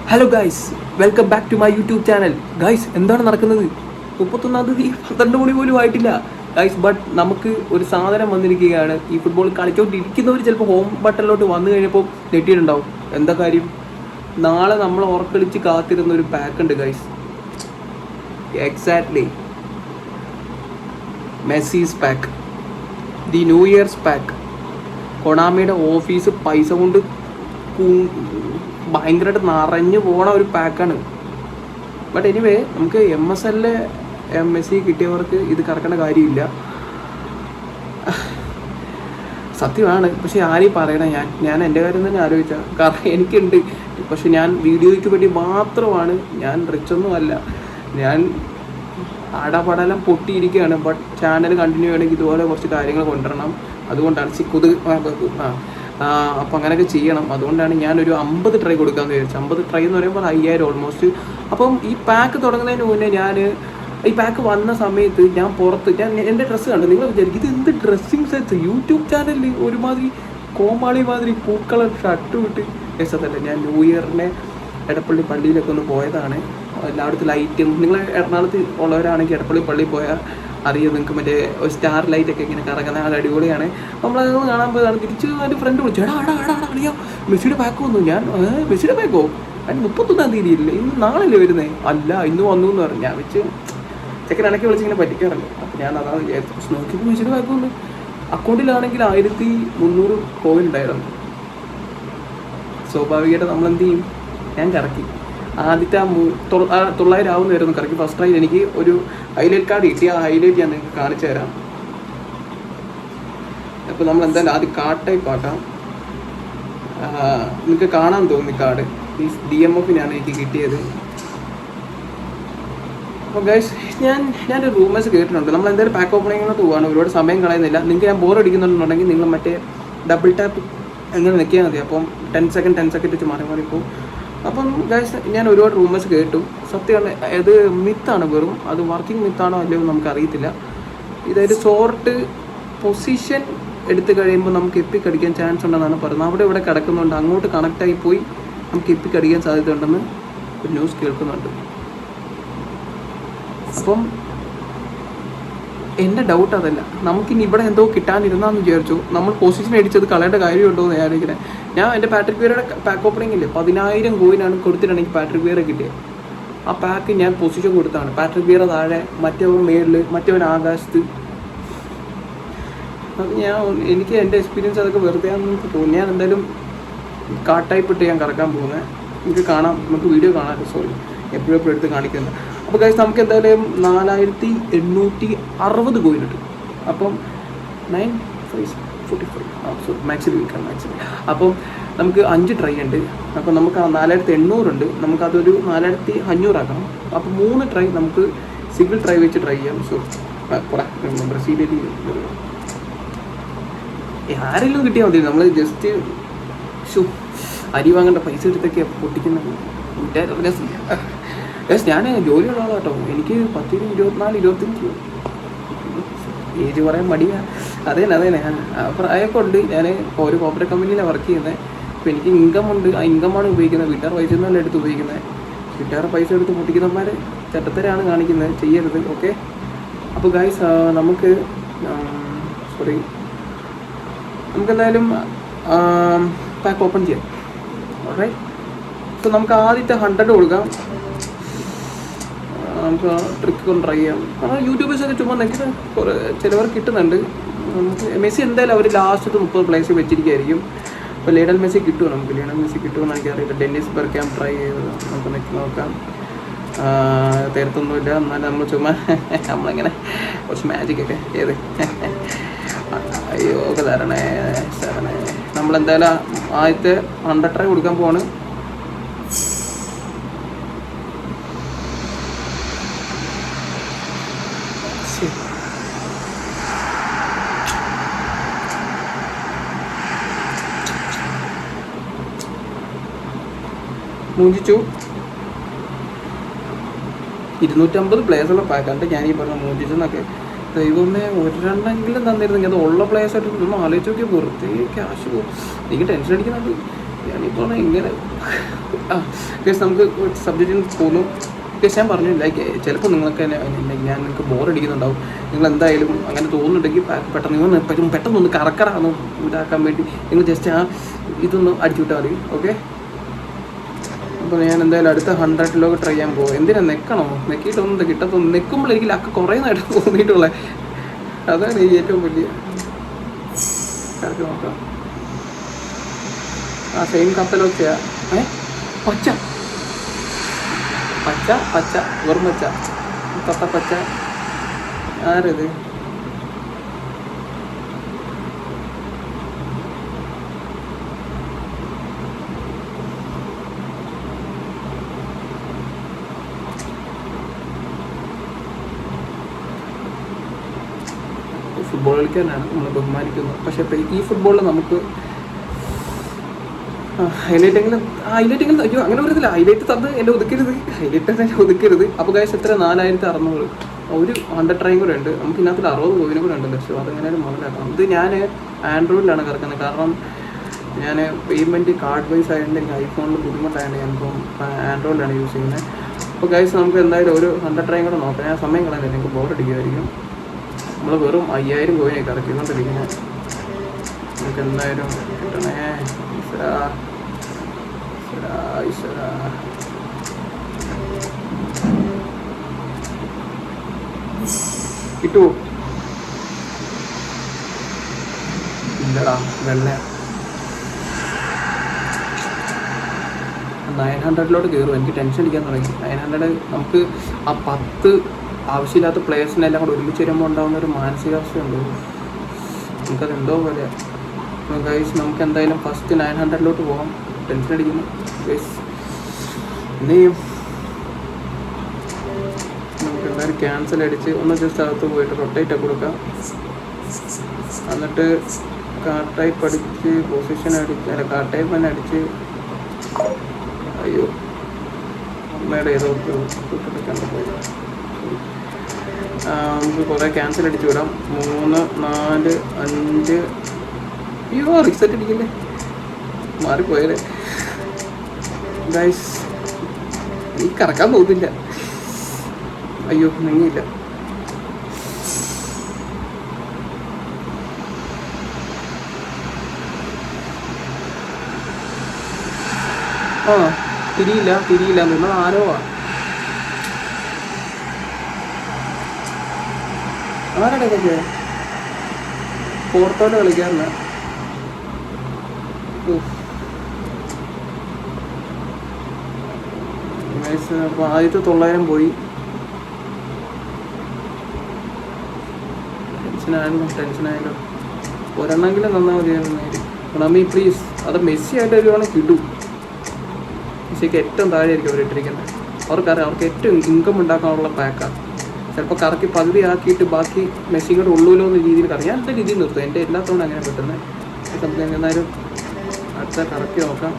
Hello guys, welcome back to my YouTube channel. Guys, എന്താണ് നടക്കുന്നത്? 31-ാം തീയതി 12 മണി പോലും ആയിട്ടില്ല ഗൈസ്. ബട്ട് നമുക്ക് ഒരു സാധനം വന്നിരിക്കുകയാണ്. ഈ ഫുട്ബോൾ കളിച്ചോണ്ടിരിക്കുന്നവർ ചിലപ്പോൾ ഹോം ബട്ടണിലോട്ട് വന്നു കഴിഞ്ഞപ്പോൾ നെറ്റിയിട്ടുണ്ടാവും. എന്താ കാര്യം? നാളെ നമ്മൾ ഉറക്കളിച്ച് കാത്തിരുന്ന ഒരു പാക്ക് ഉണ്ട് guys. Exactly, Messi's pack, the new year's pack. കൊണാമിയുടെ ഓഫീസ് പൈസ കൊണ്ട് ഭയങ്കരമായിട്ട് നിറഞ്ഞു പോണ ഒരു പാക്കാണ്. ബട്ട് എനിവേ, നമുക്ക് MSL മെസ്സി കിട്ടിയവർക്ക് ഇത് കറക്കേണ്ട കാര്യമില്ല, സത്യമാണ്. പക്ഷെ ആരെയും പറയണേ, ഞാൻ എൻ്റെ കാര്യം തന്നെ ആലോചിച്ചാൽ, കാരണം എനിക്കുണ്ട്. പക്ഷെ ഞാൻ വീഡിയോയ്ക്ക് വേണ്ടി മാത്രമാണ്. ഞാൻ റിച്ചൊന്നും അല്ല, ഞാൻ ആടാപാടെല്ലാം പൊട്ടിയിരിക്കുകയാണ്. ബട്ട് ചാനൽ കണ്ടിന്യൂ ചെയ്യണമെങ്കിൽ ഇതുപോലെ കുറച്ച് കാര്യങ്ങൾ കൊണ്ടുവരണം. അതുകൊണ്ടാണ് അപ്പോൾ അങ്ങനെയൊക്കെ ചെയ്യണം. അതുകൊണ്ടാണ് ഞാനൊരു 50 ട്രൈ കൊടുക്കാമെന്ന് വിചാരിച്ചത്. 50 ട്രൈ എന്ന് പറയുമ്പോൾ 5000 ഓൾമോസ്റ്റ്. അപ്പം ഈ പാക്ക് തുടങ്ങുന്നതിന് മുന്നേ ഈ പാക്ക് വന്ന സമയത്ത് ഞാൻ എൻ്റെ ഡ്രസ്സ് കണ്ടു. നിങ്ങൾ വിചാരിക്കും ഇത് എന്ത് ഡ്രസ്സിങ് സെൻസ്? യൂട്യൂബ് ചാനലിൽ ഒരുമാതിരി കോമാളി മാതിരി പൂക്കളർ ഷർട്ട് വിട്ട് രസത്തല്ല. ഞാൻ ന്യൂ ഇയറിനെ എടപ്പള്ളി പള്ളിയിലൊക്കെ ഒന്ന് പോയതാണ്. എല്ലായിടത്തും ലൈറ്റും, നിങ്ങൾ എറണാകുളത്ത് ഉള്ളവരാണെങ്കിൽ എടപ്പള്ളി പള്ളിയിൽ പോയാൽ അറിയാം നിങ്ങൾക്ക്. മറ്റേ സ്റ്റാർ ലൈറ്റൊക്കെ ഇങ്ങനെ കറങ്ങുന്ന അത് അടിപൊളിയാണ്. നമ്മളതൊന്ന് കാണാൻ പോയതാണ്. തിരിച്ച് എൻ്റെ ഫ്രണ്ട് വിളിച്ചു, അറിയാം മെസ്സിയുടെ പാക്ക് വന്നു. ഞാൻ മെസ്സിയുടെ പാക്കോ? അതിന് 31-ാം തീയതി ഇല്ലേ, ഇന്ന് നാളെയല്ലേ വരുന്നത്? അല്ല, ഇന്ന് വന്നു എന്ന് പറഞ്ഞു. ഞാൻ വെച്ച് ചെക്കൻ ഇടയ്ക്ക് വിളിച്ചിങ്ങനെ പറ്റിക്കാറുണ്ട്. അപ്പോൾ ഞാൻ അതാണ് വിചാരിച്ചു. നോക്കിയപ്പോൾ മെസ്സിയുടെ പാക്ക് വന്നു. അക്കൗണ്ടിലാണെങ്കിൽ 1300 കോയിൻ ഉണ്ടായിരുന്നു. സ്വാഭാവികമായിട്ട് നമ്മളെന്ത് ചെയ്യും? ഞാൻ കറക്കി. ആദ്യത്തെ 900 ആവുന്നവരൊന്ന് കറക്കി. ഫസ്റ്റ് ട്രൈ എനിക്ക് ഒരു ഹൈലൈറ്റ് കാർഡ് കിട്ടി. ആ ഹൈലൈറ്റ് ഞാൻ നിങ്ങൾക്ക് കാണിച്ചു തരാം. അപ്പോൾ നമ്മൾ എന്തായാലും ആദ്യം കാർഡ് ടൈപ്പ് ആക്കാം. നിങ്ങൾക്ക് കാണാൻ തോന്നി കാർഡ്. ഈ DMF-നാണ് എനിക്ക് കിട്ടിയത്. അപ്പോൾ ഗൈസ്, ഞാനൊരു റൂമേഴ്സ് കേട്ടിട്ടുണ്ട്. നമ്മൾ എന്തായാലും പാക്ക് ഓപ്പണിങ്ങിനോട്ട് പോവാണ്. ഒരുപാട് സമയം കളയുന്നില്ല. നിങ്ങൾക്ക് ഞാൻ ബോർ അടിക്കുന്നുണ്ടെങ്കിൽ നിങ്ങൾ മറ്റേ ഡബിൾ ടാപ്പ് എങ്ങനെ നിൽക്കിയാൽ മതി. അപ്പം 10 സെക്കൻഡ് വെച്ച് മാറിപ്പോൾ. അപ്പം ഗൈസ്, ഞാൻ ഒരുപാട് റൂമേഴ്സ് കേട്ടു. സത്യമാണ്, അത് മിത്താണ് വെറും. അത് വർക്കിംഗ് മിത്താണോ അല്ലയോ നമുക്ക് അറിയത്തില്ല. ഇതായത് ഷോർട്ട് പൊസിഷൻ എടുത്തു കഴിയുമ്പോൾ നമുക്ക് എപ്പിക്ക് അടിക്കാൻ ചാൻസ് ഉണ്ടെന്നാണ് പറയുന്നത്. അവിടെ ഇവിടെ കിടക്കുന്നുണ്ട്, അങ്ങോട്ട് കണക്റ്റായി പോയി നമുക്ക് എപ്പിക്ക് അടിക്കാൻ സാധ്യത ഉണ്ടെന്ന് ഒരു ന്യൂസ് കേൾക്കുന്നുണ്ട്. അപ്പം എൻ്റെ ഡൗട്ട് അതല്ല, നമുക്കിനി ഇവിടെ എന്തോ കിട്ടാനിരുന്നാന്ന് വിചാരിച്ചു. നമ്മൾ പൊസിഷൻ അടിച്ചത് കളയേണ്ട കാര്യമുണ്ടോ എന്ന് ഞാനിങ്ങനെ. ഞാൻ എൻ്റെ പാട്രിക് വിയറയുടെ പാക്ക് ഓപ്പണിങ്ങില്ലേ 10,000 കോയിനാണ് കൊടുത്തിട്ടാണ് എനിക്ക് പാട്രിക് വിയറെ കിട്ടിയത്. ആ പാക്ക് ഞാൻ പൊസിഷൻ കൊടുത്താണ്. പാട്രിക് വിയറ താഴെ, മറ്റവൻ മേളിൽ, മറ്റവൻ ആകാശത്ത്. അത് എനിക്ക് എൻ്റെ എക്സ്പീരിയൻസ് അതൊക്കെ വെറുതെ ആണെന്ന് എനിക്ക് തോന്നി. ഞാൻ എന്തായാലും കാർഡ് ടൈപ്പ് ഇട്ട് ഞാൻ കറക്കാൻ പോകുന്നത്. നമുക്ക് വീഡിയോ കാണാം. സോറി, എപ്പോഴും എടുത്ത് കാണിക്കുന്നത്. അപ്പോൾ ഗൈസ്, നമുക്ക് എന്തായാലും 4860 കോയിൻ കിട്ടും. അപ്പം 945 മാക്സിമം വിൽക്കാം. അപ്പം നമുക്ക് 5 ട്രൈ ഉണ്ട്. അപ്പം നമുക്ക് 4800 ഉണ്ട്. നമുക്കതൊരു 4500 ആക്കണം. അപ്പം 3 ട്രൈ നമുക്ക് സിംഗിൾ ട്രൈ വെച്ച് ട്രൈ ചെയ്യാം. സോ ബ്രസീലിൽ ആരെങ്കിലും കിട്ടിയാൽ മതി. നമ്മൾ ജസ്റ്റ് അരി വാങ്ങേണ്ട പൈസ എടുത്തൊക്കെ പൊട്ടിക്കുന്നത്. ഞാൻ ജോലിയുള്ള ആളാണ് കേട്ടോ. എനിക്ക് 10, 24, 25 ഏജ് പറയാൻ മടിയാണ്. അതേനെ പ്രായമൊക്കെ ഉണ്ട്. ഞാൻ ഒരു കോർപ്പറേറ്റ് കമ്പനിയിലാണ് വർക്ക് ചെയ്യുന്നത്. അപ്പോൾ എനിക്ക് ഇൻകം ഉണ്ട്. ആ ഇൻകമാണ് ഉപയോഗിക്കുന്നത്. വീട്ടുകാർ പൈസ ഒന്നുമല്ല എടുത്ത് ഉപയോഗിക്കുന്നത്. വീട്ടുകാർ പൈസ എടുത്ത് പൊട്ടിക്കുന്നവന്മാർ ചട്ടത്തരാണ് കാണിക്കുന്നത്. ചെയ്യരുത്, ഓക്കെ? അപ്പോൾ ഗൈസ്, നമുക്കെന്തായാലും പാക്ക് ഓപ്പൺ ചെയ്യാം. ഓൾറൈറ്റ്. സോ നമുക്ക് ആദ്യത്തെ 100 കൊടുക്കാം. നമുക്ക് ട്രിക്ക് കൊണ്ട് ട്രൈ ചെയ്യാം. കാരണം യൂട്യൂബേഴ്സൊക്കെ ചുമ്മാ നിൽക്കുന്ന ചിലവർ കിട്ടുന്നുണ്ട്. നമുക്ക് മെസ്സി എന്തായാലും അവർ ലാസ്റ്റത്തെ 30 പ്ലേസ് വെച്ചിരിക്കുകയായിരിക്കും. അപ്പോൾ ലിയണൽ മെസ്സി കിട്ടുമോ? നമുക്ക് ലിയണൽ മെസ്സി കിട്ടുമെന്ന് എനിക്കറിയില്ല. ഡെന്നിസ് ബെർഗ്കാം ട്രൈ ചെയ്ത് നമുക്ക് നോക്കാം. തീർത്തൊന്നുമില്ല. എന്നാലും നമ്മൾ ചുമ്മാ നമ്മളിങ്ങനെ കുറച്ച് മാജിക്കൊക്കെ ചെയ്ത് അയ്യോ ഒക്കെ തരണേ. നമ്മളെന്തായാലും ആദ്യത്തെ 100 ട്രൈ കൊടുക്കാൻ പോവാണ്. മൂഞ്ചിച്ചു. 250 പ്ലേസുള്ള പാക്കാണ്ട് ഞാനീ പറഞ്ഞ മൂഞ്ചിച്ചെന്നൊക്കെ. ദൈവമേ, ഒരെണ്ണെങ്കിലും തന്നിരുന്നെങ്കിൽ അത് ഉള്ള പ്ലേസായിട്ട് ഒന്ന് ആലോചിച്ച് നോക്കി. വെറുതെ ക്യാഷ് പോകും. എനിക്ക് ടെൻഷൻ അടിക്കുന്നുണ്ട്. ഞാനിപ്പോൾ ഇങ്ങനെ കേസ് നമുക്ക് സബ്ജക്റ്റിന് പോകുന്നു. കേസ് ഞാൻ പറഞ്ഞു ലൈക്ക് ചിലപ്പോൾ നിങ്ങൾക്ക് തന്നെ ഞാൻ നിങ്ങൾക്ക് ബോറടിക്കുന്നുണ്ടാവും. നിങ്ങൾ എന്തായാലും അങ്ങനെ തോന്നുന്നുണ്ടെങ്കിൽ പെട്ടെന്ന് നിങ്ങൾ പെട്ടെന്നൊന്ന് കറക്കറാന്ന് ഇതാക്കാൻ വേണ്ടി നിങ്ങൾ ജസ്റ്റ് ആ ഇതൊന്ന് അടിച്ചുവിട്ടാൽ മതി. ഓക്കെ, അപ്പോൾ ഞാൻ എന്തായാലും അടുത്ത 100 ട്രൈ ചെയ്യാൻ പോകും. എന്തിനാ നെക്കണോ? നെക്കിയിട്ടൊന്നും കിട്ടത്തൊന്നും. നെക്കുമ്പോൾ എനിക്ക് ലക്ക് കുറേ നേരം തോന്നിയിട്ടുള്ളത്. അതാണ് ഈ ഏറ്റവും വലിയ കറക്റ്റ്. നോക്കാം. ആ സെയിം കപ്പലൊക്കെയാ. പച്ച പച്ച പച്ച വെറും പച്ച പച്ച. ആരത്? ഫുട്ബോൾ കളിക്കാനാണ് നമ്മൾ ബഹുമാനിക്കുന്നത്. പക്ഷേ ഈ ഫുട്ബോളിൽ നമുക്ക് ഹൈലൈറ്റെങ്കിലും അയ്യോ അങ്ങനെ ഒരു ഹൈലൈറ്റ് തന്ന് എന്നെ ഒതുക്കരുത്. അപ്പോൾ ഗൈസ് എത്ര 4600 ഒരു 100 ട്രൈയും കൂടെ ഉണ്ട്. നമുക്ക് ഇതിനകത്ത് 60 കോയിനും കൂടെ ഉണ്ട്. ലക്ഷം അതെങ്ങനെയാണ് മുതലാക്കാം. ഇത് ഞാൻ ആൻഡ്രോയിഡിലാണ് കിടക്കുന്നത്. കാരണം ഞാൻ പേയ്മെൻറ്റ് കാർഡ് വൈസ് ആയതുകൊണ്ട് എനിക്ക് ഐഫോണിൽ ബുദ്ധിമുട്ടായതുകൊണ്ട് ഞാനിപ്പം ആൻഡ്രോയിഡിലാണ് യൂസ് ചെയ്യുന്നത്. അപ്പോൾ ഗൈസ് നമുക്ക് എന്തായാലും ഒരു 100 ട്രൈയും കൂടെ നോക്കാം. ഞാൻ സമയം കളയുന്നില്ല, എനിക്ക് ബോറടിക്കുമായിരിക്കും. നമ്മൾ വെറും 5000 കോയിനൊക്കെ ഇറക്കിക്കൊണ്ടിരിക്കുന്നത്. നമുക്ക് എന്തായാലും കിട്ടണേ. കിട്ടുമോ? ഇല്ലടാ, വെള്ള 900 കയറും. എനിക്ക് ടെൻഷൻ അടിക്കാൻ തുടങ്ങി. 900 നമുക്ക് ആ 10 ആവശ്യമില്ലാത്ത പ്ലേയേഴ്സിനെല്ലാം കൂടെ ഒരുമിച്ച് വരുമ്പോൾ ഉണ്ടാകുന്ന ഒരു മാനസികാവസ്ഥയുണ്ട്. നമുക്കത് എന്തോ പോലെ. ഗൈസ് നമുക്ക് എന്തായാലും ഫസ്റ്റ് 900 പോകാം. ടെൻഷൻ അടിക്കുന്നു ഗൈസ്. എന്ത് ചെയ്യും? നമുക്ക് എന്തായാലും ക്യാൻസൽ അടിച്ച് ഒന്ന് ജസ്റ്റ് അകത്ത് പോയിട്ട് റൊട്ടേറ്റ് കൊടുക്കാം. എന്നിട്ട് കാർഡ് ടൈപ്പ് അടിച്ച് പൊസിഷൻ അടിച്ച് കാർഡ് ടൈപ്പ് തന്നെ അടിച്ച് അയ്യോ അമ്മയുടെ ഏതോ പോയി. നമുക്ക് കുറേ ക്യാൻസൽ അടിച്ച് വിടാം. 3 4 5 അയ്യോ റിസെറ്റ് അടിക്കില്ലേ, മാറിപ്പോയല്ലേ ഗൈസ്. എനിക്ക് കറക്കാൻ പോകുന്നില്ല. അയ്യോ നീങ്ങിയില്ല. തിരിയില്ല നിങ്ങൾ ആരോ ആരുടെ ഇതൊക്കെ പുറത്തോട്ട് കളിക്കാറില്ല. അപ്പോൾ ആദ്യത്തെ 900 പോയി. ടെൻഷനായല്ലോ. ഒരെണ്ണമെങ്കിലും നന്നാ മതിയായിരുന്നു. നമ്മി പ്ലീസ്. അത് മെസ്സി ആയിട്ട് വരുവാണെങ്കിൽ കിട്ടും. മെസ്സിക്ക് ഏറ്റവും താഴെ ആയിരിക്കും അവരിട്ടിരിക്കുന്നത്. അവർക്കറിയാം അവർക്ക് ഏറ്റവും ഇൻകം ഉണ്ടാക്കാനുള്ള പാക്കാണ്. ചിലപ്പോൾ കറക്കി പകുതി ആക്കിയിട്ട് ബാക്കി മെസ്സിയും കൂടെ ഉള്ളൂല്ലോ എന്ന രീതിയിൽ കറങ്ങി ഞാൻ എൻ്റെ രീതിയിൽ നിർത്തും. എൻ്റെ എല്ലാത്തോണ്ടും അങ്ങനെ പറ്റുന്നത്. നമുക്ക് എന്നാലും അടുത്ത കറക്കി നോക്കാം.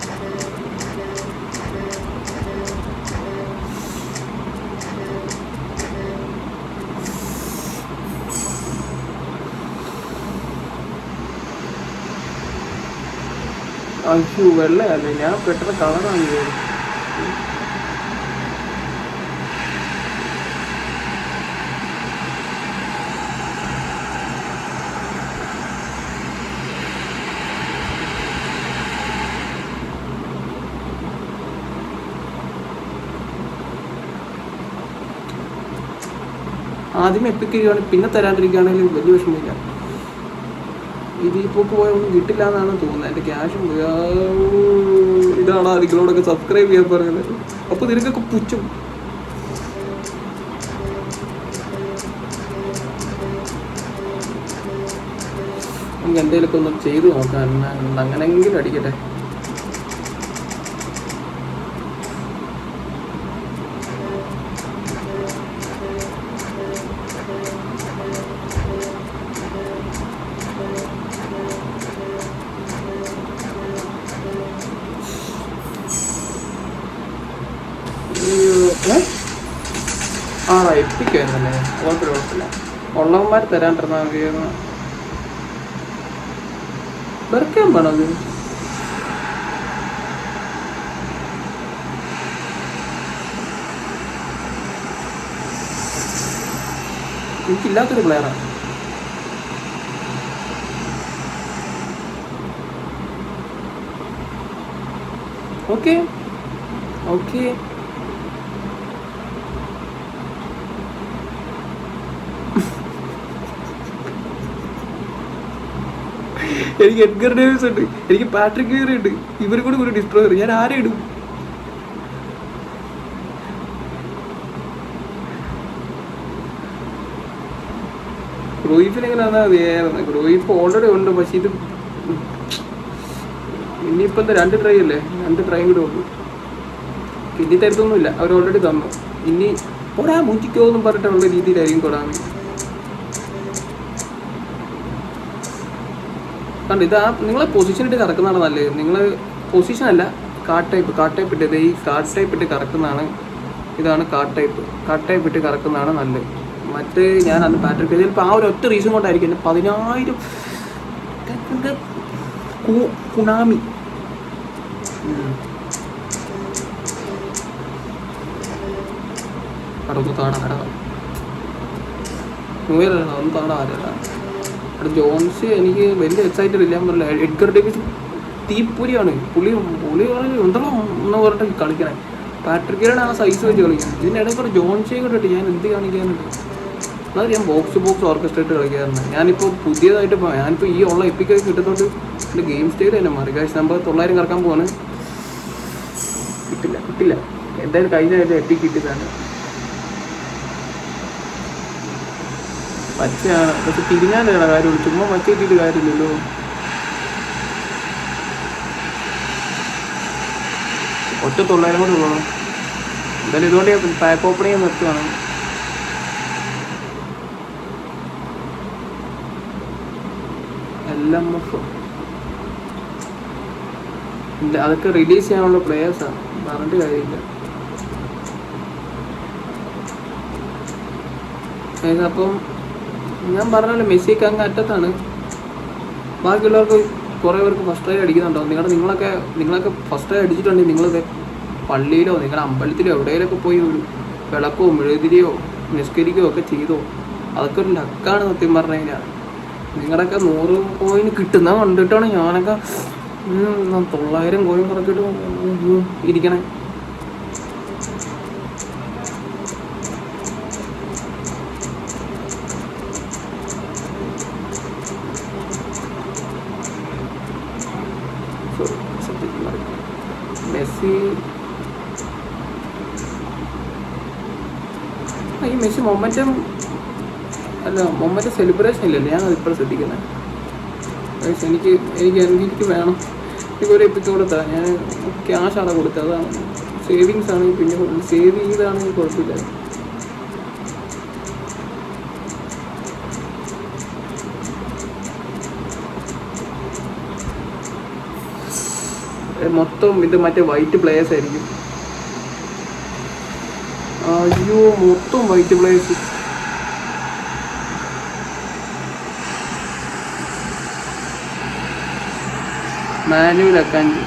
അയ്യോ വെള്ളയല്ലേ, ഞാൻ പെട്ടെന്ന് കളറാണ്. ആദ്യമേ എപ്പിക്കുകയാണെങ്കിൽ പിന്നെ തരാണ്ടിരിക്കുകയാണെങ്കിൽ വലിയ വിഷമമില്ല. ഇതിപ്പോൾ പോയ ഒന്നും കിട്ടില്ല എന്നാണ് തോന്നുന്നത്. എൻ്റെ ക്യാഷും ഇതാണ് നിങ്ങളോടൊക്കെ സബ്സ്ക്രൈബ് ചെയ്യാൻ പറയുന്നത്. അപ്പോൾ നിനക്കൊക്കെ പുച്ഛം. നമുക്ക് എന്തെങ്കിലുമൊക്കെ ഒന്ന് ചെയ്ത് നോക്കാം. അങ്ങനെങ്കിലും അടിക്കട്ടെ. എത്തിക്കുവായിരുന്നല്ലേ, കുഴപ്പമില്ല. ഉള്ളവന്മാർ തരാണ്ടിരുന്നാൽ മതിയായിരുന്നു. വെറുക്കാൻ വേണം അത്. എനിക്കില്ലാത്തൊരു പ്ലെയറാണ്. ഓക്കെ ഓക്കെ എനിക്ക് എഡ്ഗർ ഡേവിസ് ഉണ്ട്, എനിക്ക് പാട്രിക് വിയറി ഉണ്ട്, ഇവരും കൂടി ഒരു ഡിസ്ട്രോയർ. ഞാൻ ആരെ ഇടും? ക്രൂയിഫിന് എങ്ങനെയാണ്? ക്രൂയിഫ് ഓൾറെഡി ഉണ്ട്, പക്ഷെ ഇത് ഇനിയിപ്പോൾ എന്താ 2 ട്രൈ അല്ലേ, 2 ട്രൈ കൂടെ ഉള്ളൂ. ഇനി തരത്തൊന്നുമില്ല, അവർ ഓൾറെഡി തന്നു. ഇനി കൊടാ മൂറ്റിക്കോ എന്നും പറഞ്ഞിട്ടുള്ള രീതിയിലായിരിക്കും കൊടാൻ. കണ്ട് ഇതാ നിങ്ങളെ പൊസിഷൻ ഇട്ട് കറക്കുന്നതാണ് നല്ലത്. നിങ്ങൾ പൊസിഷൻ അല്ല, കാർഡ് ടൈപ്പ് ഇട്ട് ഈ കാർഡ് ടൈപ്പ് ഇട്ട് കറക്കുന്നതാണ്. ഇതാണ് കാർഡ് ടൈപ്പ് ഇട്ട് കറക്കുന്നതാണ് നല്ലത്. മറ്റേ ഞാൻ അന്ന് പാട്രിക് ചിലപ്പോൾ ആ ഒരു ഒറ്റ റീസൺ കൊണ്ടായിരിക്കും എന്നെ 10,000 കുണാമി കടന്നു കാണാൻ ന്യൂ ഇയർ ഒന്ന് കാണാൻ ആരല്ല. അവിടെ ജോൺസ് എനിക്ക് വലിയ എക്സൈറ്റഡ് ഇല്ല പറഞ്ഞില്ല. എഡ്ഗർ ഡേവിസ് തീപ്പൊരിയാണ് പുള്ളി എന്തോ എന്ന് പറഞ്ഞിട്ട് കളിക്കണേ. പാട്രിക്കിലാണ് ആ സൈസ് വെച്ച് കളിക്കുന്നത്. ഇതിനിടയ്ക്ക് ഒരു ജോൺസേ കൂടെ ഞാൻ എന്ത് കാണിക്കാനുണ്ട്? അതായത് ഞാൻ ബോക്സ് ഓർക്കസ്ട്രേറ്റ് കളിക്കാറുണ്ട്. ഞാനിപ്പോൾ പുതിയതായിട്ട് ഞാനിപ്പോൾ ഈ ഉള്ള എപ്പിക്കൊക്കെ കിട്ടുന്നതുകൊണ്ട് എൻ്റെ ഗെയിം സ്റ്റൈൽ തന്നെ മാറി. കാശ് നമ്പർ 900 കറക്കാൻ പോവാണ്. കിട്ടില്ല എന്തായാലും കഴിഞ്ഞ എപ്പിക്ക് കിട്ടിയതാണ്. പച്ചയാണ്, പക്ഷെ തിരിഞ്ഞാലാണ് കാര്യമുള്ളൂ. ചുമ്മാ പച്ച കിട്ടിയിട്ട് കാര്യമില്ലല്ലോ. ഒറ്റ 900 കൂടെ ഉള്ളണം. എന്തായാലും ഇതുകൊണ്ട് പാക്ക് ഓപ്പൺ ചെയ്യാൻ നിർത്തുകയാണ്. LMF അതൊക്കെ റിലീസ് ചെയ്യാനുള്ള പ്ലേയേഴ്സാണ്, പറഞ്ഞിട്ട് കാര്യമില്ല. അപ്പം ഞാൻ പറഞ്ഞല്ലോ മെസ്സിക്ക് അങ്ങ് അറ്റത്താണ്. ബാക്കിയുള്ളവർക്ക് കുറേ പേർക്ക് ഫസ്റ്റ് ട്രൈ അടിക്കുന്നുണ്ടോ? നിങ്ങളൊക്കെ ഫസ്റ്റ് ട്രൈ അടിച്ചിട്ടുണ്ടെങ്കിൽ നിങ്ങളത് പള്ളിയിലോ നിങ്ങളുടെ അമ്പലത്തിലോ എവിടെയെങ്കിലുമൊക്കെ പോയി ഒരു വിളക്കോ മെഴുതിരിയോ നിസ്കരിക്കുകയോ ഒക്കെ ചെയ്തോ. അതൊക്കെ ഒരു ലക്കാണ് സത്യം പറഞ്ഞു കഴിഞ്ഞാൽ. നിങ്ങളുടെയൊക്കെ 100 കോയിൻ കിട്ടുന്ന കണ്ടിട്ടാണ് ഞാനൊക്കെ 900 കോയിൻ കുറച്ചിട്ട് ഇരിക്കണേ. മെസ്സി മൊമെൻറ്റം സെലിബ്രേഷൻ ഇല്ലല്ലേ, ഞാൻ അതിപ്പോഴും ശ്രദ്ധിക്കുന്നത്. എനിക്ക് വേണം. എനിക്കൊരു എപ്പിക്ക് കൊടുത്താൽ ഞാൻ ക്യാഷാണ് കൊടുത്തത്. അതാണ് സേവിങ്സ് ആണെങ്കിൽ പിന്നെ സേവ് ചെയ്താണെങ്കിൽ കുഴപ്പമില്ല. മൊത്തം ഇത് മറ്റേ വൈറ്റ് പ്ലേയേഴ്സ് ആയിരിക്കും. അയ്യോ മൊത്തം വൈറ്റ് പ്ലേയേഴ്സ്. മാനുവൽ അക്കാൻഡ്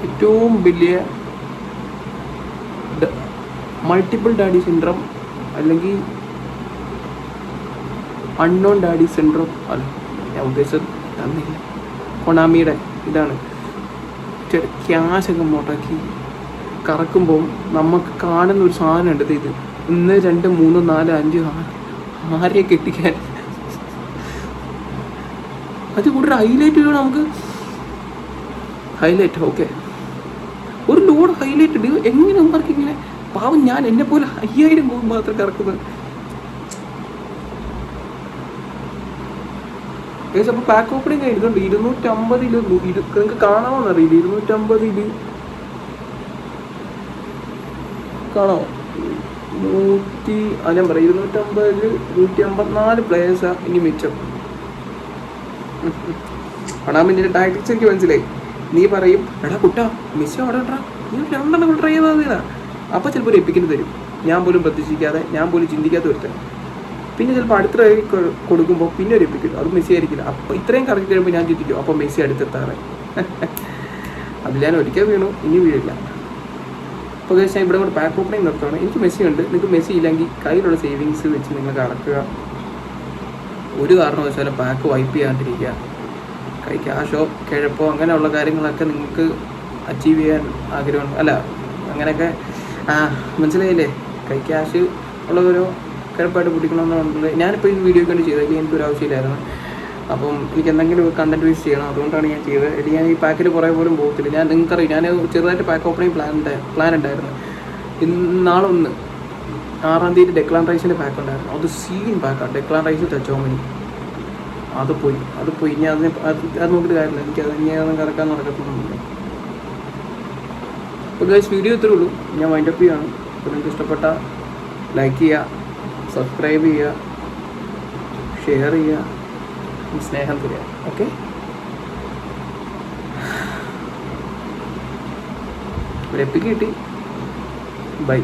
ഏറ്റവും വലിയ മൾട്ടിപ്പിൾ ഡാഡി സിൻഡ്രം അല്ലെങ്കിൽ അൺനോൺ ഡാഡി സിൻഡ്രോം അല്ല ഞാൻ ഉദ്ദേശിച്ചത്. കൊണാമിയുടെ ഇതാണ്. ക്യാഷൊക്കെ മുടക്കി കറക്കുമ്പോൾ നമുക്ക് കാണുന്ന ഒരു സാധനം ഉണ്ട്. ഇത് 1 2 3 4 5 6 ആരെയെ കെട്ടിക്കാൻ അത് കൂടെ ഒരു ഹൈലൈറ്റ് വേണം നമുക്ക്. ഹൈലൈറ്റ് ഓക്കെ, ഒരു ലോഡ് ഹൈലൈറ്റ് ഉണ്ട്. എങ്ങനെ നമുക്ക് ഇങ്ങനെ പാവം ഞാൻ എന്നെ പോലെ 5000 കോയിൻ മാത്രം കറക്കുന്നത്. അപ്പോൾ പാക്ക് ഓപ്പണിങ് ആയിരുന്നുണ്ട് 250. നിങ്ങൾക്ക് കാണാമോന്നറിയില്ല. 250 കാണാമോ? ഞാൻ പറയാം 250 154 പ്ലേയേഴ്സാണ് ഇനി മിച്ചം. പണാൻ നിന്റെ ടാക്ടിക്സ് എനിക്ക് മനസ്സിലായി. നീ പറയും എടാ കുട്ടാ മെസ്സി അവിടെ ഉണ്ടാ, നീ 2 ട്രൈ ചെയ്താൽ അപ്പോൾ ചിലപ്പോൾ ഒരു എപ്പിക്കിന് തരും. ഞാൻ പോലും പ്രതീക്ഷിക്കാതെ, ഞാൻ പോലും ചിന്തിക്കാത്ത ഒരുത്തൻ. പിന്നെ ചിലപ്പോൾ അടുത്ത ട്രൈ കൊടുക്കുമ്പോൾ പിന്നെ ഒരു എപ്പിക്കും, അത് മെസ്സി ആയിരിക്കില്ല. അപ്പോൾ ഇത്രയും കറക്റ്റ് കഴിയുമ്പോൾ ഞാൻ ചിന്തിക്കും അപ്പോൾ മെസ്സി അടുത്തെത്താറ്. അതിൽ ഞാൻ ഒരിക്കൽ വീണു, ഇനി വീഴില്ല. അപ്പോൾ ഞാൻ ഇവിടെ കൂടെ പാക്ക് ഓപ്പണിങ് നിർത്തുകയാണ്. എനിക്ക് മെസ്സി ഉണ്ട്, നിങ്ങൾക്ക് മെസ്സി ഇല്ലെങ്കിൽ കയ്യിലുള്ള സേവിങ്സ് വെച്ച് നിങ്ങൾ കറക്കുക. ഒരു കാരണവശാലും പാക്ക് വൈപ്പ് ചെയ്യാണ്ടിരിക്കുക. കൈ ക്യാഷോ കിഴപ്പോ അങ്ങനെയുള്ള കാര്യങ്ങളൊക്കെ നിങ്ങൾക്ക് അച്ചീവ് ചെയ്യാൻ ആഗ്രഹമുണ്ട്, അല്ല അങ്ങനെയൊക്കെ മനസ്സിലായില്ലേ? കൈ ക്യാഷ് ഉള്ളവരോ കിഴപ്പായിട്ട് പിടിക്കണമെന്നുള്ളത് ഞാനിപ്പോൾ ഈ വീഡിയോ കൊണ്ട് ചെയ്തത്. എനിക്കൊരു ആവശ്യമില്ലായിരുന്നു. അപ്പം എനിക്ക് എന്തെങ്കിലും കണ്ടന്റ് വേസ്റ്റ് ചെയ്യണം, അതുകൊണ്ടാണ് ഞാൻ ചെയ്തത്. അല്ലെങ്കിൽ ഞാൻ ഈ പാക്കിൽ കുറേ പോലും പോകത്തില്ല. നിങ്ങൾക്കറിയാം, ഞാൻ ചെറുതായിട്ട് പാക്ക് ഓപ്പണിങ് പ്ലാൻ ഉണ്ടായിരുന്നു. നാളെ 6-ാം തീയതി ഡെക്ലാൻ റൈസിൻ്റെ പാക്ക് ഉണ്ടായിരുന്നു. അത് സീൻ പാക്കാണ്, ഡെക്ലാൻ റൈസ് ടച്ചോമനി. അത് പോയി ഇനി അത് നോക്കിയിട്ട് കാര്യമില്ല. ഇനി അതൊന്നും കറക്കാൻ നടക്കത്തൊന്നുമില്ല. അപ്പോൾ ഗൈസ് വീഡിയോ ഇത്രേ ഉള്ളൂ. ഞാൻ വൈൻഡപ്പ് ചെയ്യുകയാണ്. അപ്പോൾ നിങ്ങൾക്ക് ഇഷ്ടപ്പെട്ട ലൈക്ക് ചെയ്യുക, സബ്സ്ക്രൈബ് ചെയ്യുക, ഷെയർ ചെയ്യുക, സ്നേഹം തരിക. ഓക്കെ, ഒരു എപ്പിക്ക് കിട്ടി. ബൈ.